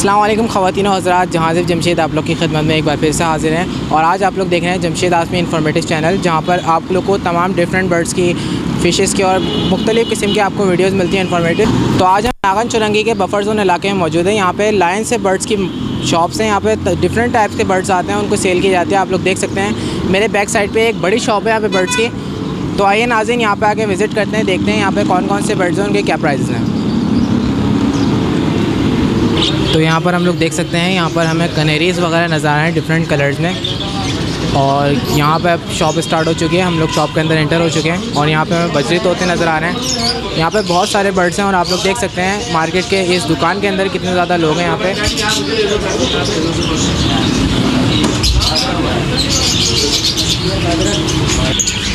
अस्सलाम वालेकुम ख़वातीन और हज़रात, जहाज़िब जमशेद आप लोग की खिदमत में एक बार फिर से हाज़िर हैं। और आज आप लोग देख रहे हैं जमशेद आज़मी इन्फॉर्मेटिव चैनल, जहां पर आप लोग को तमाम डिफरेंट बर्ड्स की, फ़िशेस की और मुख्तलिफ़ किस्म की आपको वीडियोज़ मिलती हैं इन्फॉर्मेटिव। तो आज हम नागन चुरंगी के बफर जोन इलाके में मौजूद हैं। यहाँ पे लाइन से बर्ड्स की शॉप्स हैं। यहाँ पे डिफरेंट टाइप्स के बर्ड्स आते हैं, उनको सेल किए जाते हैं। आप लोग देख सकते हैं मेरे बैक साइड पे एक बड़ी शॉप है यहाँ पे बर्ड्स की। तो आइए नाज़रीन, यहाँ पे आके विज़िट करते हैं, देखते हैं यहाँ पे कौन कौन से बर्ड्स हैं, उनके क्या प्राइस हैं। तो यहाँ पर हम लोग देख सकते हैं, यहाँ पर हमें कनेरीज़ वगैरह नज़र आ रहे हैं डिफरेंट कलर्स में। और यहाँ पे अब शॉप स्टार्ट हो चुकी है, हम लोग शॉप के अंदर एंटर हो चुके हैं। और यहाँ पे हमें बजरी तोते नज़र आ रहे हैं। यहाँ पे बहुत सारे बर्ड्स हैं और आप लोग देख सकते हैं मार्केट के इस दुकान के अंदर कितने ज़्यादा लोग हैं यहाँ पे।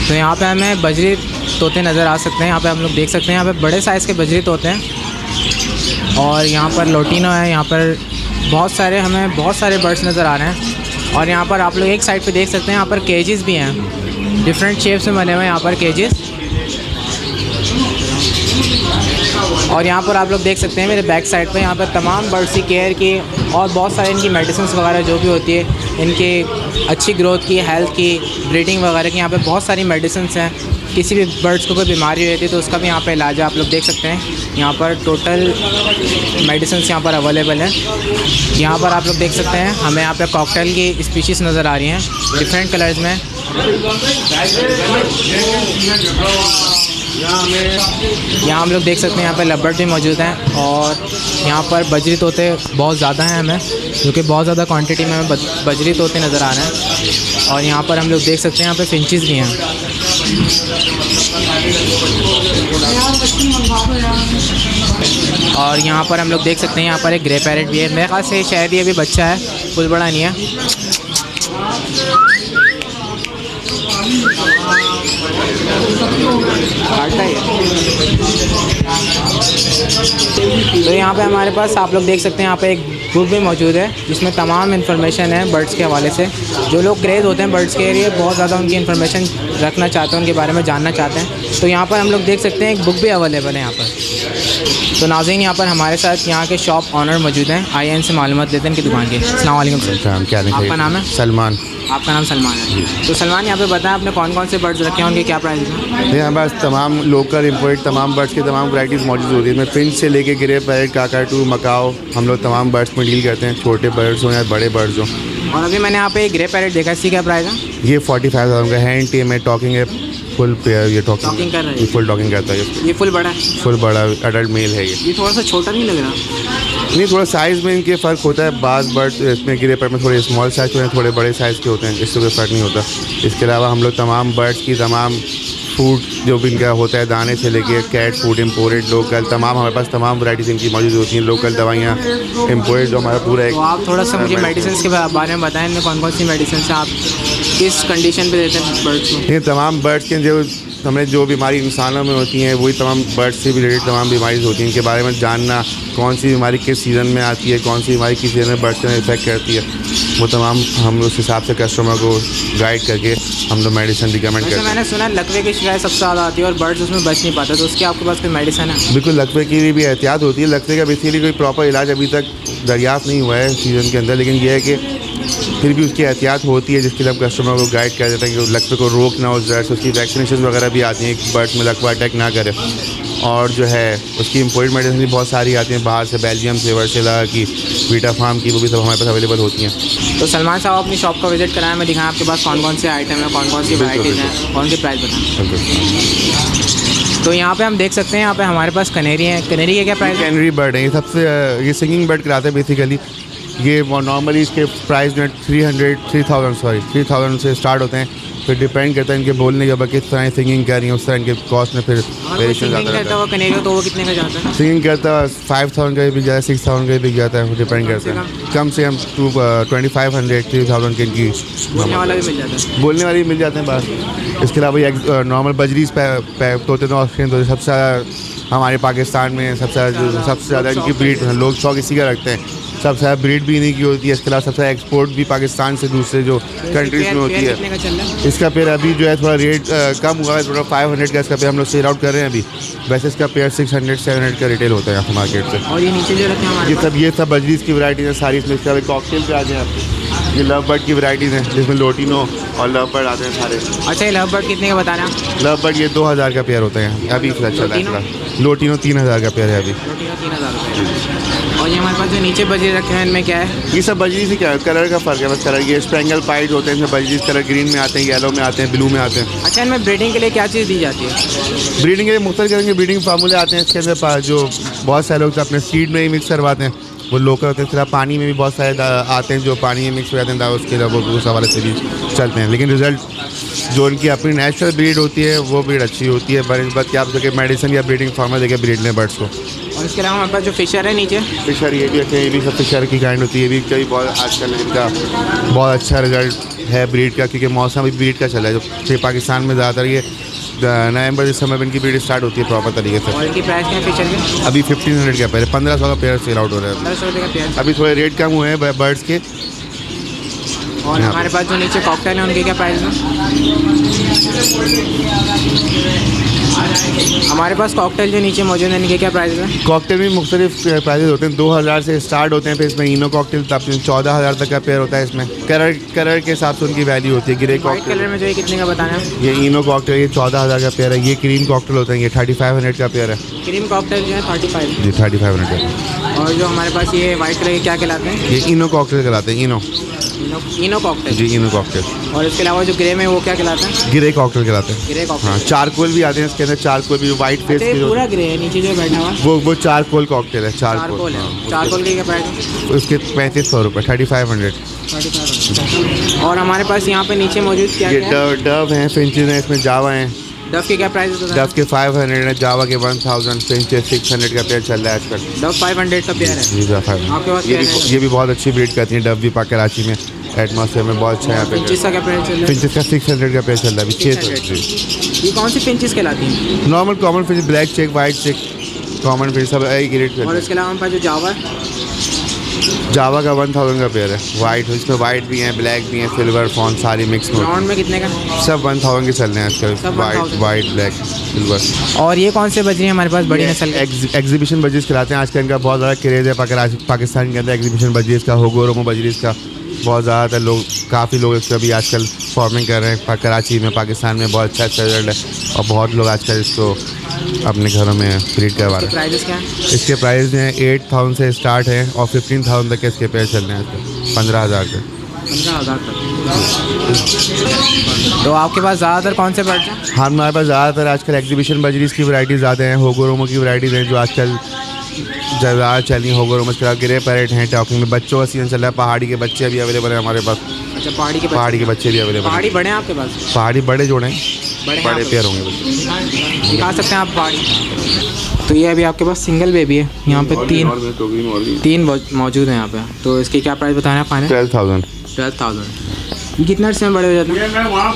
तो यहाँ पे हमें बजरी तोते नज़र आ सकते हैं। यहाँ पे हम लोग देख सकते हैं, यहाँ पे बड़े साइज़ के बजरी तोते हैं। और यहाँ पर लोटिनो है, यहाँ पर हमें बहुत सारे बर्ड्स नज़र आ रहे हैं। और यहाँ पर आप लोग एक साइड पे देख सकते हैं, यहाँ पर केजेस भी हैं, डिफरेंट शेप्स में बने हुए हैं यहाँ पर केजेस। और यहाँ पर आप लोग देख सकते हैं मेरे बैक साइड पे, यहाँ पर तमाम बर्ड्स की केयर की और बहुत सारे इनकी मेडिसिन वगैरह जो भी होती है, इनकी अच्छी ग्रोथ की, हेल्थ की, ब्रीडिंग वगैरह की, यहाँ पे बहुत सारी मेडिसिन हैं। किसी भी बर्ड्स को कोई बीमारी रहती है तो उसका भी यहाँ पे इलाज है। आप लोग देख सकते हैं यहाँ पर टोटल मेडिसिन यहाँ पर अवेलेबल है। यहाँ पर आप लोग देख सकते हैं हमें यहाँ पे कॉकटेल की स्पीशीज़ नज़र आ रही हैं डिफरेंट कलर्स में। यहाँ हम लोग देख सकते हैं यहाँ पर लबर्ड भी मौजूद हैं। और यहाँ पर बजरी तोते बहुत ज़्यादा हैं हमें, क्योंकि बहुत ज़्यादा क्वांटिटी में हमें बजरी तोते नज़र आ रहे हैं। और यहाँ पर हम लोग देख सकते हैं यहाँ पर फिंचेस भी हैं। और यहाँ पर हम लोग देख सकते हैं यहाँ पर एक ग्रे पैरेट भी है। मेरे ख्याल से शायद ये भी बच्चा है, फुल बड़ा नहीं है। तो यहाँ पे हमारे पास आप लोग देख सकते हैं यहाँ पे एक बुक भी मौजूद है, जिसमें तमाम इन्फॉर्मेशन है बर्ड्स के हवाले से। जो लोग क्रेज़ होते हैं बर्ड्स के लिए, बहुत ज़्यादा उनकी इन्फॉर्मेशन रखना चाहते हैं, उनके बारे में जानना चाहते हैं, तो यहाँ पर हम लोग देख सकते हैं एक बुक भी अवेलेबल है यहाँ पर। तो नाज़रीन, यहाँ पर हमारे साथ यहाँ के शॉप ऑनर मौजूद हैं। आइए इनसे मालूमात लेते हैं इनकी दुकान की। अस्सलाम वालेकुम सर, क्या आपका नाम है? सलमान। आपका नाम सलमान है। तो सलमान, यहाँ पे बताएं आपने कौन कौन से बर्ड्स रखे हैं, उनके क्या प्राइस हैं? हमारे पास तमाम लोकल इम्पोर्ट तमाम बर्ड्स की तमाम वैराइटीज़ मौजूद होती है। इसमें फिंच से लेके ग्रे पैरेट, काकाटू, मकाओ, हम लोग तमाम बर्ड्स में डील करते हैं, छोटे बर्ड्स हों या बड़े बर्ड्स हों। और अभी मैंने यहाँ पे एक ग्रे पैरेट देखा, इसकी क्या प्राइस है? ये 45,000 का हैंड टेम है, टॉकिंग है, फुल पेयर। ये टॉकिंग कर रहा है, ये फुल टॉकिंग करता है। ये फुल बड़ा है? फुल बड़ा अडल्ट मेल है। ये थोड़ा सा छोटा नहीं लग रहा? नहीं, थोड़ा साइज़ में इनके फ़र्क होता है। बाज़ बर्ड्स इसमें ग्रे पैरेट में थोड़े स्मॉल साइज़ के होते हैं, थोड़े बड़े साइज़ के होते हैं, इससे कोई फ़र्क नहीं होता। इसके अलावा हम लोग तमाम बर्ड्स की तमाम फूड जो भी इनका होता है, दाने से लेके कैट फूड, इम्पोर्टेड, लोकल, तमाम हमारे पास तमाम वैराइटीज़ इनकी मौजूद होती हैं। लोकल दवाइयाँ, इम्पोर्टेड, जो हमारा पूरा एक। तो आप थोड़ा सा मुझे मेडिसिन के बारे में बताएं, इनमें कौन कौन सी मेडिसिन से आप किस कंडीशन पे देते हैं बर्ड्स को? ये तमाम बर्ड्स के जो हमें जो बीमारी इंसानों में होती हैं, वही तमाम बर्ड्स से भी रिलेटेड तमाम बीमारी होती हैं। इनके बारे में जानना, कौन सी बीमारी किस सीज़न में आती है, कौन सी बीमारी किस सीज़न में बर्ड्स में इफेक्ट करती है, वो तमाम हम उस हिसाब से कस्टमर को गाइड करके हम लोग मेडिसिन रिकमेंड करते हैं। मैंने सुना है लकवे की शिकायत सबसे ज़्यादा आती है और बर्ड्स उसमें बच नहीं पाते, तो उसके आपके पास कोई मेडिसिन है? बिल्कुल, लकवे की भी एहतियात होती है। लकवे का बेसिकली कोई प्रॉपर इलाज अभी तक दरियाफ़त नहीं हुआ है सीज़न के अंदर, लेकिन यह है कि फिर भी उसकी एहतियात होती है, जिसके लिए हम कस्टमर को गाइड कर देते हैं कि लकवे को रोकना हो ज़रा से। उसकी वैक्सीनेशन वगैरह भी आती हैं, बर्ड्स में लकवा अटैक ना करे। और जो है उसकी इम्पोर्टेड मेडिसिन भी बहुत सारी आती हैं बाहर से, बेल्जियम से, वर्सेला की, वीटा फार्म की, वो भी सब हमारे पास अवेलेबल होती हैं। तो सलमान साहब, अपनी शॉप का विजिट कराएं, मैं दिखाएं आपके पास कौन कौन से आइटम है, कौन कौन सी वैराइटीज़ हैं और उनके प्राइस बताएं। तो यहाँ पे हम देख सकते हैं, यहाँ पे हमारे पास कनेरी है। कनेरी के क्या प्राइस? कैनरी बर्ड है, ये सबसे ये सिंगिंग बर्ड कराते हैं बेसिकली। ये नॉर्मली इसके प्राइस जो है 3,000 से स्टार्ट होते हैं। फिर डिपेंड करता है इनके बोलने के ऊपर, किस तरह सिंगिंग कर रही है, उस तरह इनके कॉस्ट में फिर वेरिएशन आता है। तो वो कितने का जाता है? सिंगिंग करता है 5,000 का भी बिक जाता है, 6,000 का भी बिक जाता है, डिपेंड करता है। कम से कम 2,500 3,000 के इनकी बोलने वाला भी मिल जाता है, बोलने वाले भी मिल जाते हैं बस। इसके अलावा नॉर्मल बजरीज तोते तो ऑस्ट्रेलियन तोते सबसे ज़्यादा हमारे पाकिस्तान में सबसे ज़्यादा इनकी ब्रीड लोग शौक इसी का रखते हैं। सबसे ज़्यादा ब्रीड भी इन्हीं की होती है। इसके अलावा सबसे ज़्यादा एक्सपोर्ट भी पाकिस्तान से दूसरे जो कंट्रीज़ में होती है। कितने का चल रहा है? इसका पेयर अभी जो है थोड़ा रेट कम हुआ है, थोड़ा 500 का इसका पेयर हम लोग सेल आउट कर रहे हैं अभी। वैसे इसका पेयर 600-700 का रिटेल होता है यहाँ मार्केट से। और ये नीचे जो रखे हैं हमारे ये सब बजरीज की वैराइटीज़ हैं सारी। इसमें इसका कॉकटेल पे आ गए आपको, ये लव बर्ड की वैराइटीज़ हैं जिसमें लोटिनो और लव बर्ड आते हैं सारे। अच्छा, ये लव बर्ड कितने का बताना है? लव बर्ड ये 2000 का पेयर होता है अभी चल रहा है। लोटिनो 3000 का पेयर है अभी। 3000 रुपये। और ये हमारे पास जो नीचे बजरी रखे हैं इनमें क्या है? ये सब बजरी से क्या है, कलर का फ़र्क है बस। कलर ये स्पेंगल पाइट होते हैं, इसमें बजरी कलर ग्रीन में आते हैं, येलो में आते हैं, ब्लू में आते हैं। अच्छा, इनमें ब्रीडिंग के लिए क्या चीज़ दी जाती है? ब्रीडिंग के लिए मुख्तलिफ किस्म के ब्रीडिंग फार्मूले आते हैं इसके अंदर। जो बहुत सारे लोग तो अपने सीड में ही मिक्स करवाते हैं, वो लोकल होते हैं। सिर्फ पानी में भी बहुत सारे आते हैं जो पानी में मिक्स हो जाते हैं, उसके वो उस हवाले से भी चलते हैं। लेकिन रिज़ल्ट जो उनकी अपनी नेचुरल ब्रीड होती है वो ब्रीड अच्छी होती है। पर इस बात की आप सके मेडिसिन या ब्रीडिंग फार्मर देके ब्रीड लें बर्ड्स को। और इसके अलावा हमारे पास जो फिशर है नीचे, फिशर ये भी अच्छे, ये भी सब फिशर की काइंड होती है। ये भी कई बहुत आजकल इनका बहुत अच्छा रिजल्ट है ब्रीड का, क्योंकि मौसम अभी ब्रीड का चला है। जो पाकिस्तान में ज़्यादातर ये नवंबर इस समय इनकी ब्रीड स्टार्ट होती है प्रॉपर तरीके से। और इनकी प्राइस क्या है फिशर की? अभी 1500 का पेयर, 1500 का पेयर सेल आउट हो रहा है। 1500 रुपये का पेयर। अभी थोड़े रेट कम हुए हैं बर्ड्स के। और हमारे पास जो नीचे कॉकटेल है उनके क्या प्राइस है? हमारे पास कॉकटेल जो नीचे मौजूद है इनके क्या प्राइस है? कॉकटेल भी मुख्तलिफ प्राइजेज होते हैं, 2000 से स्टार्ट होते हैं। फिर इसमें इनो कॉकटेल 14,000 तक का पेयर होता है। इसमें कलर के हिसाब से उनकी वैल्यू होती है। ग्रे वाइट कलर में जो है कितने का बताना है? ये इनो कॉकटेल ये 14,000 का पेयर है। ये क्रीम कॉकटेल होता है, ये 3500 का पेयर है। क्रीम कॉकटेल जो है 35 जी 3500 का। और जो हमारे पास ये वाइट कलर के क्या कहलाते हैं? ये इनो कॉकटेल कहलाते हैं। इनो कॉकटेल। जी इनो कॉकटेल। और इसके अलावा जो ग्रे में वो क्या कहलाता है? ग्रे कॉकटेल कहलाते हैं। Grey cocktail. हाँ, चारकोल भी आते हैं इसके अंदर। चारकोल भी वाइट फेस के पूरा ग्रे है नीचे जो बैठा हुआ वो चारकोल कॉकटेल है। चारकोल है। चारकोल के क्या प्राइस है? उसके 3500 रुपये, 3500। और हमारे पास यहाँ पे नीचे मौजूद क्या ये है? डव हैं, फिंचेस हैं, इसमें जावा हैं। डव के क्या प्राइस है? डव के 500 है, जावा के 1000, फिंचेस 600 का पेयर चल रहा है आजकल। डव 500 का पेयर है। जी 500। आपके पास ये भी बहुत अच्छी ब्रीड करती है। डव भी कराची में एटमॉस्फेयर में बहुत अच्छा है यहाँ पे। फिंचेस का क्या प्राइस चल रहा है? फिंचेस का 600 का पेयर चल रहा है अभी। 600। ये कौन सी फिंचेस कहलाती हैं? Normal common finch, black cheek, white cheek, common finch सब एक ही रेट और पे। इसके अलावा हमारे पास जो जावा है जावा का 1000 का पेयर है। वाइट, इसमें वाइट भी हैं, ब्लैक भी हैं, सिल्वर फॉन सारी मिक्स में। राउंड में कितने का? सब 1000 के चल रहे हैं आजकल। White black silver. और ये कौन से बजरी हैं हमारे पास बड़ी नस्ल के? एग्जीबिशन बजरीज खिलाते हैं आजकल। इनका बहुत ज़्यादा क्रेज़ है पाकिस्तान के अंदर एग्जीबिशन बजरीज का। होगोरोमो बजरीज का बहुत ज़्यादातर लोग, काफ़ी लोग इसका भी आजकल फार्मिंग कर रहे हैं। कराची में, पाकिस्तान में बहुत अच्छा रिजल्ट है और बहुत लोग आजकल इसको अपने घरों में ब्रीड करवा रहे हैं। प्राइस क्या है? इसके प्राइस हैं 8000 से स्टार्ट है और 15000 तक के इसके पेयर चल रहे हैं आजकल। 15000 के। 15,000 तक। तो आपके पास ज़्यादातर कौन से बर्ड्स हैं? हमारे पास ज़्यादातर आजकल एग्जीबिशन बजरीज की वैराइटीज़ ज़्यादा हैं। होगोरोमो की वैराइटीज़ हैं जो आजकल ज़्यादा चली। होगोरोमो के ग्रे पैरेट हैं। टॉकिंग में बच्चों का सीजन चल रहा है। पहाड़ी के बच्चे अभी अवेलेबल हैं हमारे पास। अच्छा, पहाड़ी के बच्चे भी अवेलेबल हैं। पहाड़ी बड़े हैं आपके पास? पहाड़ी बड़े जोड़े हैं, बड़े बड़े पेयर होंगे। दिखा सकते हैं आप पहाड़ी? तो ये अभी आपके पास सिंगल बेबी है। यहाँ पे तीन मौजूद हैं यहाँ पे। तो इसकी क्या प्राइस बताना है फाइनल? 12,000। ये कितना अर्से में बड़े हो जाते हैं?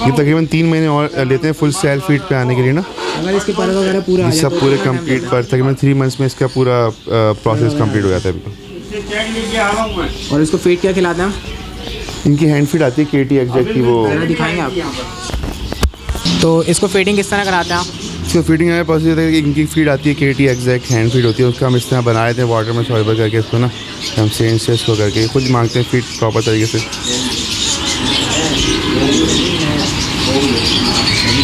ये तकरीबन 3 महीने और लेते हैं फुल सेल फीड पे आने के लिए ना। अगर इसके पर वगैरह पूरा आ जाए सब तो पूरे कितना time कंप्लीट लगेगा? पर तकरीबन 3 मंथ्स में इसका पूरा प्रोसेस कंप्लीट हो जाता है। और इसको फीड क्या खिलाते हैं? इनकी हैंड फीड आती है KT एग्जैक्ट की, वो जरा दिखाएंगे आप? तो इसको फीडिंग किस तरह कराते हैं आप? इसको फीडिंग हमारे पास ये है कि इनकी फीड आती है KT एग्जैक्ट हैंड फीड होती है। उसका हम इस तरह बना लेते हैं वाटर में सॉल्युबल करके इसको ना, हम सेंस से इसको करके खुद मांगते हैं फीड प्रॉपर तरीके से।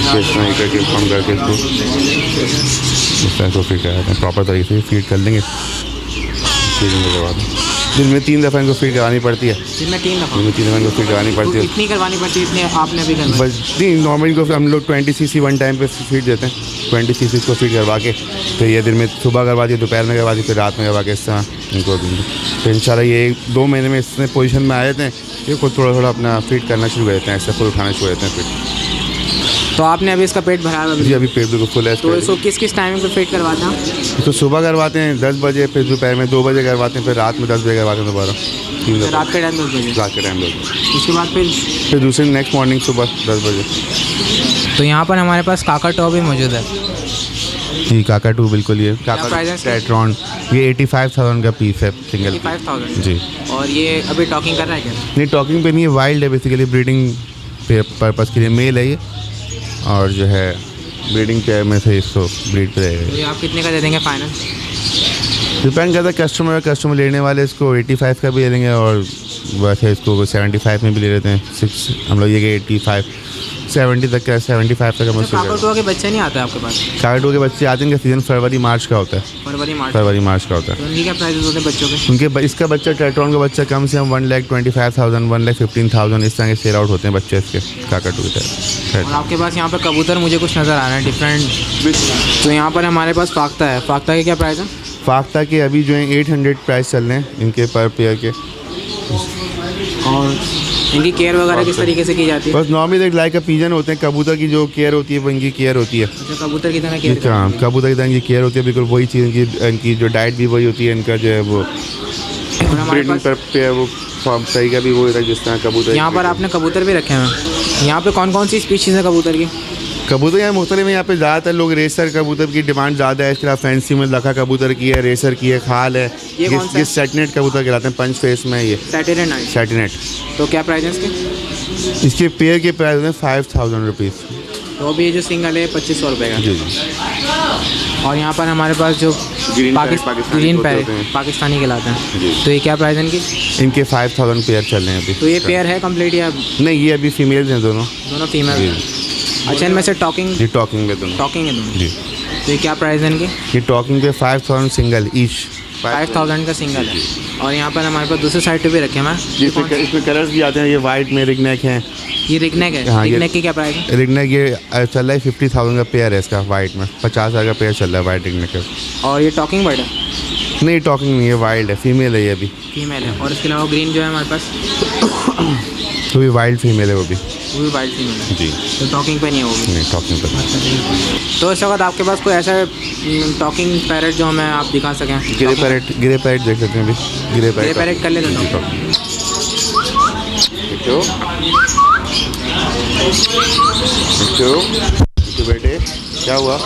इस तरह करके हम करके इसको इस तरह को फीड कराते हैं प्रॉपर तरीके से। फीड कर लेंगे, फीडिंग के बाद दिन में 3 दफ़ा इनको फीड करानी पड़ती है। दिन में 3 दफ़ा? दिन में 3 दफ़ा इनको फीड करानी पड़ती है। कितनी करवानी पड़ती है? इतनी आपने अभी करवाई? बस नहीं, नॉर्मली को हम लोग 20 cc वन टाइम पे फीड देते हैं। 20 cc को फीड करवा के फिर ये दिन में सुबह करवा दी, दोपहर में करवा दी, फिर रात में करवा के इस तरह इनको फिर इंशाल्लाह ये 2 महीने में इस पोजीशन में आ जाते हैं। ये खुद थोड़ा थोड़ा अपना फीड करना शुरू कर देते हैं, ऐसे फुल उठाना शुरू कर देते हैं फीड। तो आपने अभी इसका पेट भरा है? जी अभी पेट बिल्कुल फुल है। तो इसको किस टाइमिंग पे फीड करवाते हैं? तो सुबह करवाते हैं 10 बजे, फिर दोपहर में 2 बजे करवाते हैं, फिर रात में 10 बजे करवाते हैं दोबारा। 3 दफ़ा रात के टाइम 10 बजे? रात के टाइम 10 बजे। उसके बाद फिर दूसरे नेक्स्ट मॉर्निंग सुबह 10 बजे। तो यहाँ पर हमारे पास काकाटो भी मौजूद है। जी काकाटू बिल्कुल ये price है काकाटू इसका? टेट्रॉन, ये 85,000 का पीस है सिंगल। 85,000 जी और ये अभी टॉकिंग कर रहा है क्या? नहीं टॉकिंग पे नहीं है, वाइल्ड है बेसिकली, ब्रीडिंग पर्पज़ के लिए मेल है ये, और जो है ब्रीडिंग पे में से इसको ब्रीड पे रहेगा। तो ये आप कितने का दे देंगे फाइनल? डिपेंड करता है कस्टमर लेने वाले इसको 85 का भी ले लेंगे, और वैसे इसको 75 में भी ले लेते हैं। हम लोग ये कि 85 70 तक का, 75 तक का मुझसे। काकाटू के बच्चे नहीं आते आपके पास? काकाटू के बच्चे आते हैं, सीज़न फरवरी मार्च का होता है। फरवरी मार्च का होता है। तो उनकी क्या प्राइस होते हैं बच्चों के? उनके इसका बच्चा टेट्रॉन का बच्चा कम से कम 1,25,000 1,15,000 इस तरह के सेल आउट होते हैं बच्चे इसके काकाटू के और आपके पास यहाँ पर कबूतर मुझे कुछ नज़र आ रहे हैं डिफरेंट। तो यहाँ पर हमारे पास फाख्ता है, फाख्ता के क्या प्राइस है? फाख्ता के अभी जो है 800 प्राइस चल रहे हैं इनके पर पेयर के। और इनकी केयर वगैरह किस तरीके से की जाती है? बस नॉर्मली एक लाइक का पीजन होते हैं, कबूतर की जो केयर होती है वो इनकी केयर होती है। अच्छा, कबूतर की तरह केयर? हाँ कबूतर की तरह इनकी केयर होती है, बिल्कुल वही चीज़ इनकी जो डाइट भी वही होती है, इनका जो है वो ब्रीडिंग पे वो फॉर्म तरीका भी वो होता है जिस तरह कबूतर। यहाँ पर आपने कबूतर भी रखे हैं। यहाँ पे कौन कौन सी स्पीशीज़ है कबूतर की? कबूतर यहाँ मुख्तलिफ है, यहाँ पे ज़्यादातर लोग रेसर कबूतर की डिमांड ज़्यादा है। इसके अलावा फैंसी में लखा कबूतर की है, रेसर की है, खाल है। ये कौन सा है? ये सेटिनेट कबूतर कहलाते हैं, पंच फेस में ये सैटरडे नाइट। सेटिनेट। तो क्या प्राइस है इसके? इसके पेयर के प्राइस हैं 5,000 रुपीज़। तो अभी ये जो सिंगल है 2,500 रुपये का। जी जी। और यहाँ पर हमारे पास जो ग्रीन ग्रीन पैरेट पाकिस्तानी कहलाते हैं, जी। तो ये क्या प्राइस है इनकी? इनके 5,000 पेयर चल रहे हैं अभी। तो ये पेयर है कंप्लीट या नहीं, ये अभी फीमेल्स हैं दोनों। दोनों फीमेल? अच्छा, इनमें से टॉकिंग ये टॉकिंग में दोनों। टॉकिंग है दोनों? जी। तो ये क्या प्राइस है इनकी? ये टॉकिंग पे 5,000 सिंगल ईच। 5,000 का सिंगल है। और यहाँ पर हमारे पास दूसरी साइड पे भी रखे हैं। इसमें कलर्स भी आते हैं, ये वाइट में रिगनेक हैं। ये रिगनेक है? हाँ, रिगनेक की क्या प्राइस है? रिगनेक ये चल रहा है 50,000 का पेयर है इसका, वाइट में 50,000 का पेयर चल रहा है वाइट रिगनेक का। और ये टॉकिंग बर्ड है? नहीं टॉकिंग नहीं है, वाइल्ड है, फीमेल है ये अभी। फीमेल है। और इसके अलावा ग्रीन जो है हमारे पास, तो भी वाइल्ड फीमेल है वो भी वाइल्ड फीमेल है। जी। तो टॉकिंग पे नहीं होगी? नहीं टॉकिंग पर। तो इस वक्त आपके पास कोई ऐसा टॉकिंग पैरेट जो हमें आप दिखा सकें? गिरे पैरेट देख सकते हैं अभी। गिरे पैरेट कर लेते हैं। तो बेटे क्या हुआ?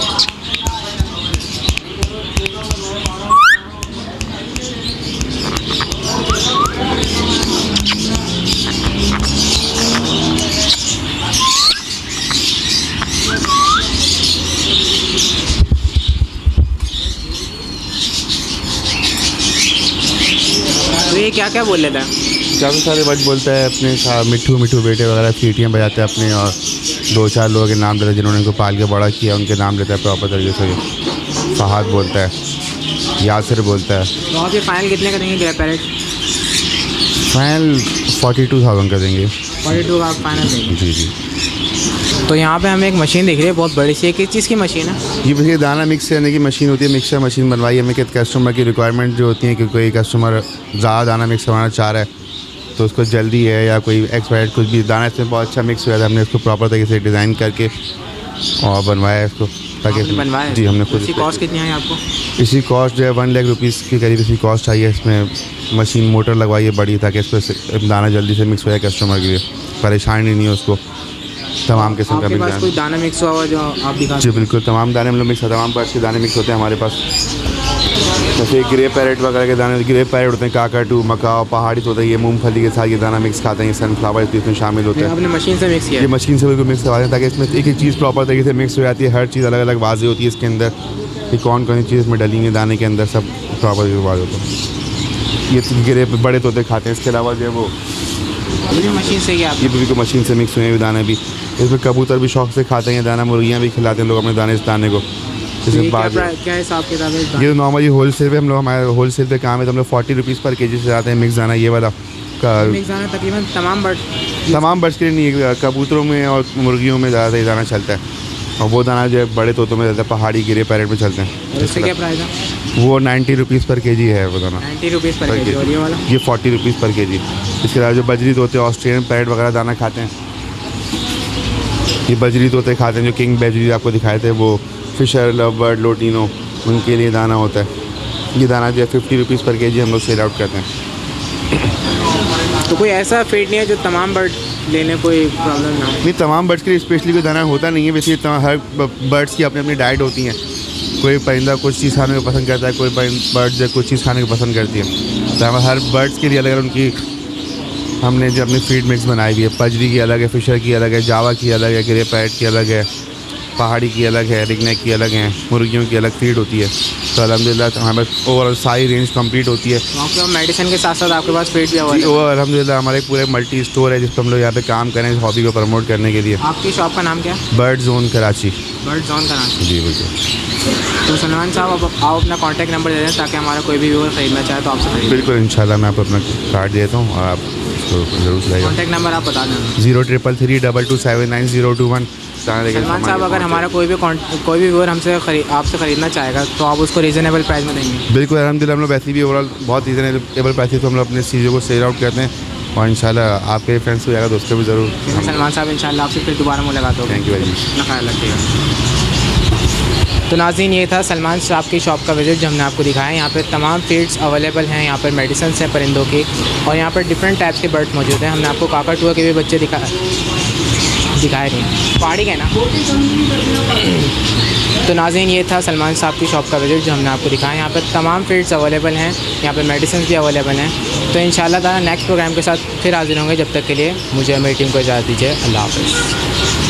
तो ये क्या क्या बोल लेता है? काफ़ी सारे वर्ड बोलता है अपने साथ, मिट्ठू मिट्ठू बेटे वगैरह सीटियाँ बजाते हैं अपने, और 2-4 लोगों के नाम लेता है जिन्होंने इनको पाल के बड़ा किया, उनके नाम लेता है प्रॉपर तरीके से। फहाद बोलता है, यासिर बोलता है। तो आप ये फाइनल कितने का देंगे ग्रे पैरेट? फाइनल 42,000 का देंगे। 42 का आप फाइनल देंगे? जी जी। तो यहाँ पे हमें एक मशीन दिख रही है बहुत बड़ी सी, किस चीज़ की मशीन है? ये देखिए दाना मिक्स करने की मशीन होती है, मिक्सर मशीन बनवाई है हमें कि कस्टमर की रिक्वायरमेंट जो होती है कि कोई कस्टमर ज़्यादा दाना मिक्स करवाना चाह रहा है तो उसको जल्दी है, या कोई एक्सपायर्ड कुछ भी दाना इसमें बहुत अच्छा मिक्स हुआ था, हमने इसको प्रॉपर तरीके से डिज़ाइन करके और बनवाया है इसको ताकि बनवाया। जी हमने खुद। इसकी कॉस्ट कितनी है आपको? इसी कॉस्ट जो है 1 लाख रुपीज़ के करीब इसकी कॉस्ट आई है। इसमें मशीन मोटर लगवाई है बड़ी ताकि इस पर दाना जल्दी से मिक्स हो जाए, कस्टमर के लिए परेशानी नहीं हो उसको। तमाम किस्म का आपके मिल पास कोई दाना मिक्स हुआ हुआ जो आप दिखा? जी बिल्कुल, तमाम दाने हम लोग मिक्स, तमाम बर्ड्स के दाने मिक्स होते हैं हमारे पास। जैसे ग्रे पैरेट वगैरह के दाने, ग्रे पैरेट होते हैं, काकाटू, मकाओ, पहाड़ी होता है, ये मूंगफली के साथ ये दाना मिक्स खाते हैं, ये सनफ्लावर भी इसमें शामिल होते हैं। आपने मशीन से मिक्स किया? ये मशीन से बिल्कुल मिक्स करवाते हैं ताकि इसमें एक एक चीज़ प्रॉपर तरीके से मिक्स हो जाती है, हर चीज़ अलग अलग वाज़ेह होती है इसके अंदर कि कौन कौन सी चीज़ इसमें डली हुई है दाने के अंदर, सब प्रॉपर वाज़ होता है। ये गिरे बड़े तोते खाते हैं। इसके अलावा जो है वो मशीन से क्या? ये भी बिल्कुल मशीन से मिक्स हुए हैं दाने भी। इसमें कबूतर भी शौक से खाते हैं दाना, मुर्गियाँ भी खिलाते हैं लोग अपने दाने, इस दाने को। इसके बाद क्या हिसाब किताब है? ये नॉर्मली होलसेल पे हम लोग, हमारे होलसेल पे काम है तो हम लोग 40 रुपीज़ पर केजी से जाते हैं मिक्स दाना। ये वाला मिक्स दाना तकरीबन तमाम बर्ड्स के लिए नहीं, कबूतरों में और मुर्गियों में ज़्यादा ये दाना चलता है, और वो दाना जो है बड़े तोतों में चलता है, पहाड़ी गिरे पैरेट में चलते हैं। इसका क्या प्राइस है? वो 90 रुपीज़ पर केजी है वो दाना। 90 रुपीज़ पर केजी। और ये वाला? ये 40 रुपीज़ पर केजी। इसके अलावा जो बजरी तोते, ऑस्ट्रेलियन पैरेट वगैरह दाना खाते हैं, ये बजरी तोते खाते हैं, जो किंग बजरी आपको दिखाए थे, वो फिशर, लव बर्ड, लोटिनो, उनके लिए दाना होता है। ये दाना जो है 50 रुपीज़ पर केजी हम लोग सेल आउट करते हैं। तो कोई ऐसा फीड नहीं है जो तमाम बर्ड लेने कोई प्रॉब्लम ना हो? नहीं, तमाम बर्ड्स के लिए स्पेशली कोई दाना होता नहीं है, वैसे हर बर्ड्स की अपनी अपनी डाइट होती हैं। कोई परिंदा कुछ चीज़ खाने को पसंद करता है, कोई बर्ड जो कुछ चीज़ खाने को पसंद करती है। तो हमें हर बर्ड्स के लिए अलग अलग उनकी हमने जो अपनी फीड मिक्स बनाई हुई है। पजरी की अलग है, फिशर की अलग है, जावा की अलग है, ग्रे पैरेट की अलग है, पहाड़ी की अलग है, रिंगनेक की अलग है, मुर्गियों की अलग फीड होती है। तो अल्हम्दुलिल्लाह हमारे ओवरऑल सारी रेंज कंप्लीट होती है। वहाँ पे मेडिसिन के साथ साथ आपके पास फीड भी जी, अवेलेबल वो अल्हम्दुलिल्लाह हमारे पूरे मल्टी स्टोर है जिस पर हम लोग यहाँ पे काम करें इस हॉबी को प्रमोट करने के लिए। आपकी शॉप का नाम क्या है? Bird zone Karachi. Bird zone का नाम। जी बिल्कुल। तो सलमान साहब आप अपना कॉन्टैक्ट नंबर दे दें ताकि हमारा कोई भी व्यूअर ख़रीदना चाहे तो आपसे खरीद। बिल्कुल इंशाल्लाह मैं आपको अपना कार्ड देता हूँ और आप उसको ज़रूर सिलाइए। कॉन्टैक्ट नंबर आप बता दें। 033322799021। सलमान साहब अगर हमारा कोई भी व्यूअर हमसे आपसे ख़रीदना चाहेगा तो आप उसको रीज़नेबल प्राइस में देंगे? बिल्कुल अल्हम्दुलिल्लाह हम लोग वैसे भी ओवरऑल बहुत रीज़नेबल प्राइस तो हम लोग अपनी चीज़ों को सेल आउट करते हैं और इंशाल्लाह आपके फ्रेंड्स को जाएगा दोस्तों भी ज़रूर। सलमान साहब इंशाल्लाह आपसे फिर दोबारा मुलाकात होगी। Thank you very much. अपना ख्याल रखिएगा। तो नाज़रीन ये था सलमान साहब की शॉप का विज़िट जो हमने आपको दिखाया। यहाँ पे तमाम फीड्स अवेलेबल हैं, यहाँ पर मेडिसिन हैं परिंदों की और यहाँ पर डिफरेंट टाइप्स के बर्ड्स मौजूद हैं। हमने आपको काकाटुआ के भी बच्चे दिखाए नहीं, पहाड़ी के ना। तो नाज़रीन ये था सलमान साहब की शॉप का विज़िट जो हमने आपको दिखाया। यहाँ पर तमाम फीड्स अवेलेबल हैं, यहाँ पर मेडिसिन भी अवेलेबल हैं। तो इंशाल्लाह ताला नेक्स्ट प्रोग्राम के साथ फिर हाज़िर होंगे। जब तक के लिए मुझे मेरी टीम को इजाज़त दीजिए। अल्लाह हाफ़िज़।